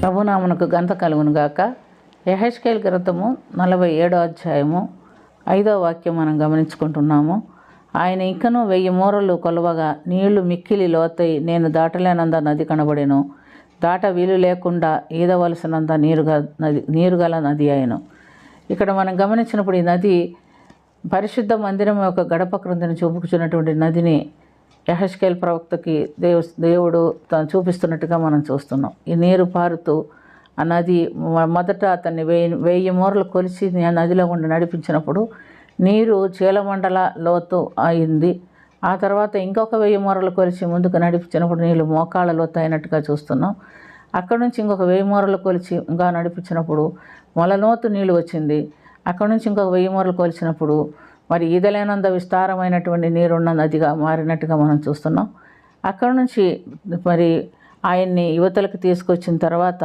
ప్రభునామమునకు ఘనత కలుగును గాక. యెహెజ్కేలు గ్రంథము 47వ అధ్యాయము 5వ వాక్యం మనం గమనించుకుంటున్నాము. ఆయన ఇంకనూ 1000 మూరలు కొలవగా నీళ్లు మిక్కిలి లోతై నేను దాటలేనంత నది కనబడెను. దాట వీలు లేకుండా ఈదవలసినంత నీరుగల నది అయ్యను. ఇక్కడ మనం గమనించినప్పుడు ఈ నది పరిశుద్ధ మందిరం యొక్క గడప క్రిందను చూపుచున్నటువంటి నదిని యెహెజ్కేలు ప్రవక్తకి దేవుడు చూపిస్తున్నట్టుగా మనం చూస్తున్నాం. ఈ నీరు పారుతూ ఆ నది మొదట అతన్ని 1000 మూరలు కొలిచి నదిలో గుండా నడిపించినప్పుడు నీరు చీలమండల లోతు అయింది. ఆ తర్వాత ఇంకొక 1000 మూరలు కొలిచి ముందుకు నడిపించినప్పుడు నీళ్ళు మోకాళ్ళ లోతు అయినట్టుగా చూస్తున్నాం. అక్కడ నుంచి ఇంకొక 1000 మూరలు కొలిచి ఇంకా నడిపించినప్పుడు మొలలోతు నీళ్ళు వచ్చింది. అక్కడ నుంచి ఇంకొక 1000 మూరలు కొలిచినప్పుడు మరి ఈదలేనంత విస్తారమైనటువంటి నీరున్న నదిగా మారినట్టుగా మనం చూస్తున్నాం. అక్కడ నుంచి మరి ఆయన్ని యువతలకు తీసుకొచ్చిన తర్వాత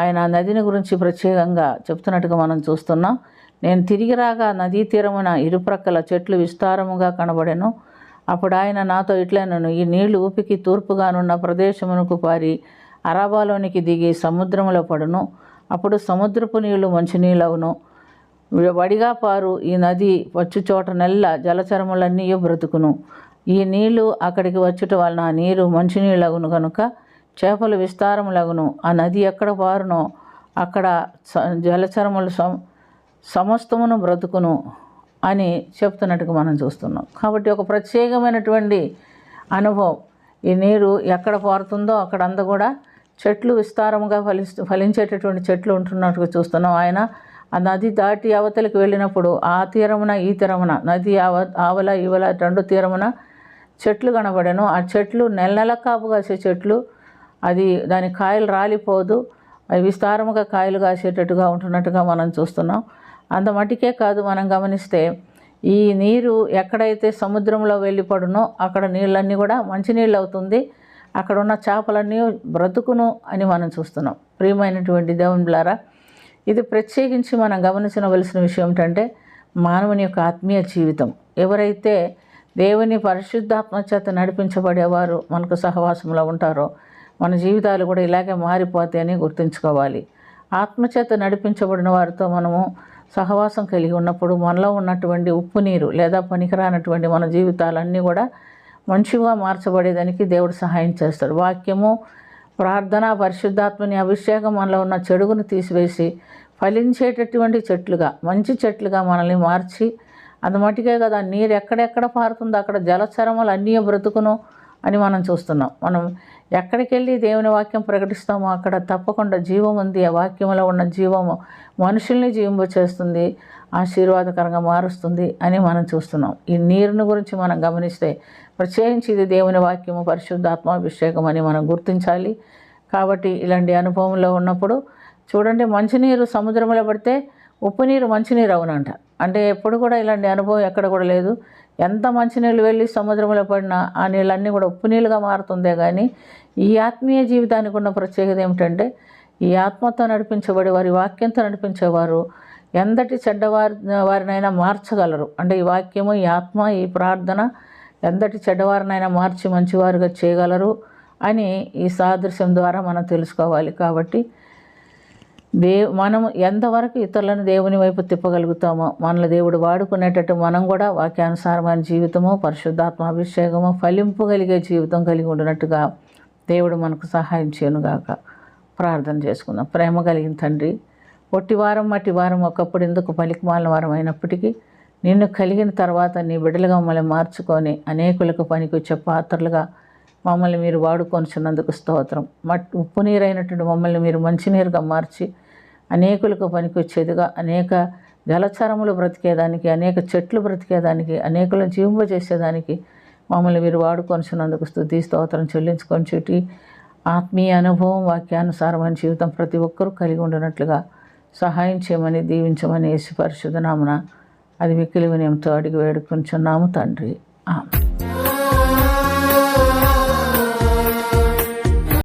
ఆయన నదిని గురించి ప్రత్యేకంగా చెప్తున్నట్టుగా మనం చూస్తున్నాం. నేను తిరిగి రాగా నదీ తీరమున ఇరుప్రక్కల చెట్లు విస్తారముగా కనబడెను. అప్పుడు ఆయన నాతో ఇట్లనెను, ఈ నీళ్లు ఊపికి తూర్పుగానున్న ప్రదేశమునకు పారి అరాబాలోనికి దిగి సముద్రములో పడును. అప్పుడు సముద్రపు నీళ్లు మంచినీళ్ళవును. వడిగా పారు ఈ నది వచ్చు చోట నెల్ల జలచరములన్నీ బ్రతుకును. ఈ నీళ్లు అక్కడికి వచ్చుట వలన ఆ నీరు మంచినీళ్ళగును కనుక చేపలు విస్తారములగును. ఆ నది ఎక్కడ పారునో అక్కడ జలచరములు సమస్తమును బ్రతుకును అని చెప్తున్నట్టుగా మనం చూస్తున్నాం. కాబట్టి ఒక ప్రత్యేకమైనటువంటి అనుభవం. ఈ నీరు ఎక్కడ పారుతుందో అక్కడంతా కూడా చెట్లు విస్తారముగా ఫలించేటటువంటి చెట్లు ఉంటున్నట్టుగా చూస్తున్నాం. ఆయన ఆ నది దాటి అవతలికి వెళ్ళినప్పుడు ఆ తీరమున ఈ తీరమున నది ఆవల ఇవల 2 తీరమున చెట్లు కనబడెను. ఆ చెట్లు నెల కాపు కాసే చెట్లు. అది దాని కాయలు రాలిపోదు, అవి విస్తారముగా కాయలు కాసేటట్టుగా ఉంటున్నట్టుగా మనం చూస్తున్నాం. అంత మటుకే కాదు, మనం గమనిస్తే ఈ నీరు ఎక్కడైతే సముద్రంలో వెళ్ళి పడునో అక్కడ నీళ్ళన్నీ కూడా మంచినీళ్ళు అవుతుంది. అక్కడ ఉన్న చేపలన్నీ బ్రతుకును అని మనం చూస్తున్నాం. ప్రియమైనటువంటి దేవుని బిడ్డలారా, ఇది ప్రత్యేకించి మనం గమనించవలసిన విషయం ఏంటంటే మానవుని యొక్క ఆత్మీయ జీవితం. ఎవరైతే దేవుని పరిశుద్ధాత్మ చేత నడిపించబడేవారు మనకు సహవాసంలో ఉంటారో మన జీవితాలు కూడా ఇలాగే మారిపోతాయని గుర్తుంచుకోవాలి. ఆత్మచేత నడిపించబడిన వారితో మనము సహవాసం కలిగి ఉన్నప్పుడు మనలో ఉన్నటువంటి ఉప్పు నీరు లేదా పనికిరానటువంటి మన జీవితాలన్నీ కూడా మంచిగా మార్చబడేదానికి దేవుడు సహాయం చేస్తాడు. వాక్యము, ప్రార్థన, పరిశుద్ధాత్మని అభిషేకం మనలో ఉన్న చెడుగును తీసివేసి ఫలించేటటువంటి చెట్లుగా, మంచి చెట్లుగా మనల్ని మార్చి అందుమటుకే కదా నీరు ఎక్కడెక్కడ పారుతుందో అక్కడ జలచరములు అన్నీ బ్రతుకును అని మనం చూస్తున్నాం. మనం ఎక్కడికి వెళ్ళి దేవుని వాక్యం ప్రకటిస్తామో అక్కడ తప్పకుండా జీవం ఉంది. ఆ వాక్యంలో ఉన్న జీవము మనుషుల్ని జీవింపచేస్తుంది, ఆశీర్వాదకరంగా మారుస్తుంది అని మనం చూస్తున్నాం. ఈ నీరుని గురించి మనం గమనిస్తే ప్రత్యేకించి ఇది దేవుని వాక్యము, పరిశుద్ధాత్మాభిషేకం అని మనం గుర్తించాలి. కాబట్టి ఇలాంటి అనుభవంలో ఉన్నప్పుడు చూడండి, మంచినీరు సముద్రంలో పడితే ఉప్పు నీరు మంచినీరు అవునంట. అంటే ఎప్పుడు కూడా ఇలాంటి అనుభవం ఎక్కడ కూడా లేదు. ఎంత మంచినీళ్ళు వెళ్ళి సముద్రంలో పడినా ఆ నీళ్ళన్నీ కూడా ఉప్పు నీళ్ళుగా మారుతుందే. కానీ ఈ ఆత్మీయ జీవితానికి ఉన్న ప్రత్యేకత ఏమిటంటే ఈ ఆత్మతో నడిపించబడి వారి వాక్యంతో నడిపించేవారు ఎంతటి వారినైనా మార్చగలరు. అంటే ఈ వాక్యము, ఈ ఆత్మ, ఈ ప్రార్థన ఎంతటి చెడ్డవారినైనా మార్చి మంచివారుగా చేయగలరు అని ఈ సాదృశ్యం ద్వారా మనం తెలుసుకోవాలి. కాబట్టి మనం ఎంతవరకు ఇతరులను దేవుని వైపు తిప్పగలుగుతామో మనల్ని దేవుడు వాడుకునేటట్టు మనం కూడా వాక్యానుసారమైన జీవితము, పరిశుద్ధాత్మ అభిషేకము, ఫలింపగలిగే జీవితం కలిగి ఉండినట్టుగా దేవుడు మనకు సహాయం చేయనుగాక. ప్రార్థన చేసుకుందాం. ప్రేమ కలిగిన తండ్రి, ఒట్టివారం మట్టివారం ఒకప్పుడు ఎందుకు పలికిమాలిన వారం అయినప్పటికీ నిన్ను కలిగిన తర్వాత నీ బిడ్డలుగా మమ్మల్ని మార్చుకొని అనేకులకు పనికొచ్చే పాత్రలుగా మమ్మల్ని మీరు వాడుకొనిచున్నందుకు స్తోత్రం. ఉప్పు నీరైనటువంటి మమ్మల్ని మీరు మంచినీరుగా మార్చి అనేకులకు పనికొచ్చేదిగా, అనేక జలచరములు బ్రతికేదానికి, అనేక చెట్లు బ్రతికేదానికి, అనేకులను జీవింపజేసేదానికి మమ్మల్ని మీరు వాడుకొనిచున్నందుకు స్తుతి స్తోత్రం చెల్లించుకొని చుట్టి ఆత్మీయ అనుభవం, వాక్యానుసారమైన జీవితం ప్రతి ఒక్కరూ కలిగి ఉండినట్లుగా సహాయం చేయమని, దీవించమని యేసు పరిశుద్ధ నామమున అది మిక్కిలి వినయంతో అడిగి వేడుకొంచున్నాము తండ్రి. ఆమేన్.